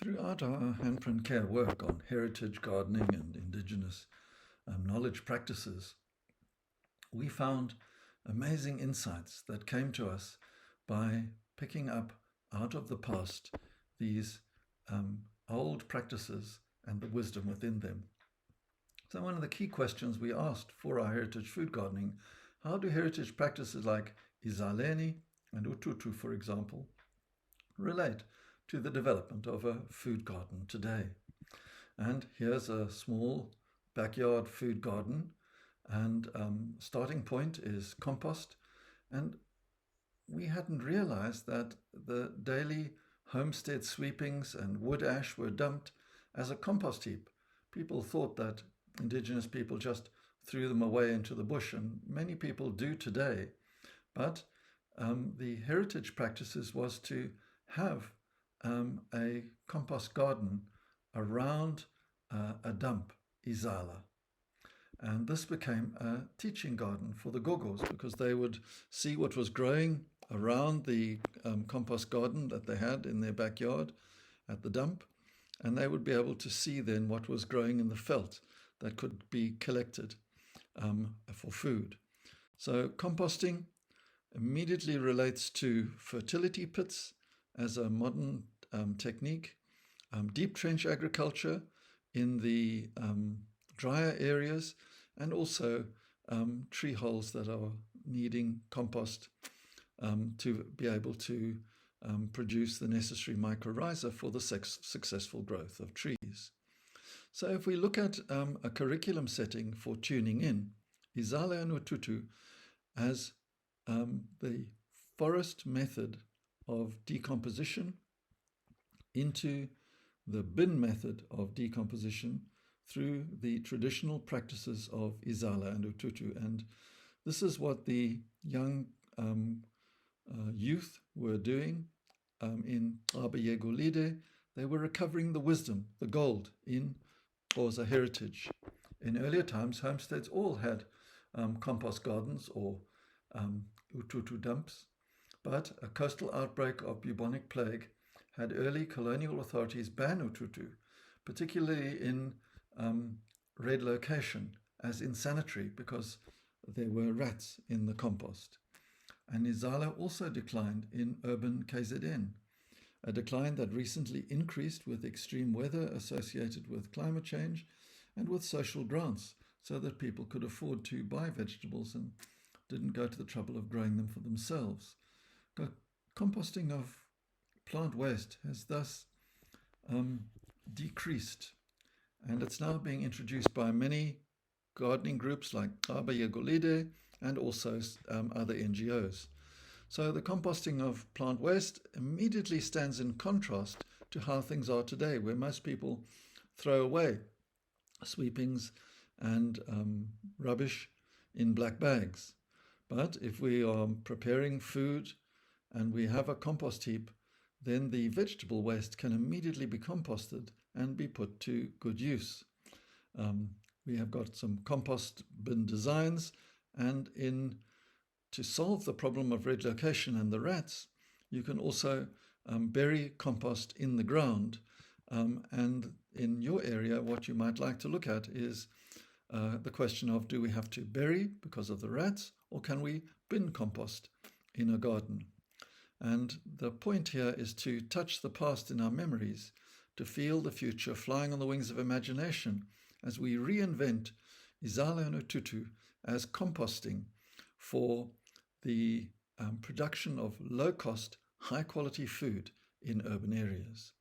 Throughout our handprint care work on heritage gardening and indigenous knowledge practices, we found amazing insights that came to us by picking up out of the past these old practices and the wisdom within them. So one of the key questions we asked for our heritage food gardening, how do heritage practices like izalene and uthuthu, for example, relate to the development of a food garden today? And here's a small backyard food garden, and starting point is compost. And we hadn't realized that the daily homestead sweepings and wood ash were dumped as a compost heap. People thought that indigenous people just threw them away into the bush, and many people do today. But the heritage practices was to have a compost garden around a dump, izala. And this became a teaching garden for the gogos, because they would see what was growing around the compost garden that they had in their backyard at the dump, and they would be able to see then what was growing in the veld that could be collected for food. So composting immediately relates to fertility pits as a modern technique, deep trench agriculture in the drier areas, and also tree holes that are needing compost to be able to produce the necessary mycorrhiza for the successful growth of trees. So if we look at a curriculum setting for tuning in, izalene and uthuthu as the forest method of decomposition into the bin method of decomposition through the traditional practices of izalene and uthuthu. And this is what the young youth were doing in Yegulide. They were recovering the wisdom, the gold in Xhosa heritage. In earlier times, homesteads all had compost gardens or uthuthu dumps, but a coastal outbreak of bubonic plague had early colonial authorities ban uthuthu, particularly in red location, as insanitary because there were rats in the compost. And izala also declined in urban KZN, a decline that recently increased with extreme weather associated with climate change and with social grants, so that people could afford to buy vegetables and didn't go to the trouble of growing them for themselves. Composting of plant waste has thus decreased, and it's now being introduced by many gardening groups like Yegulide and also other NGOs. So the composting of plant waste immediately stands in contrast to how things are today, where most people throw away sweepings and rubbish in black bags. But if we are preparing food and we have a compost heap, then the vegetable waste can immediately be composted and be put to good use. We have got some compost bin designs, and to solve the problem of red location and the rats, you can also bury compost in the ground. And in your area, what you might like to look at is the question of, do we have to bury because of the rats, or can we bin compost in a garden? And the point here is to touch the past in our memories, to feel the future flying on the wings of imagination as we reinvent izalene and uthuthu as composting for the production of low-cost, high-quality food in urban areas.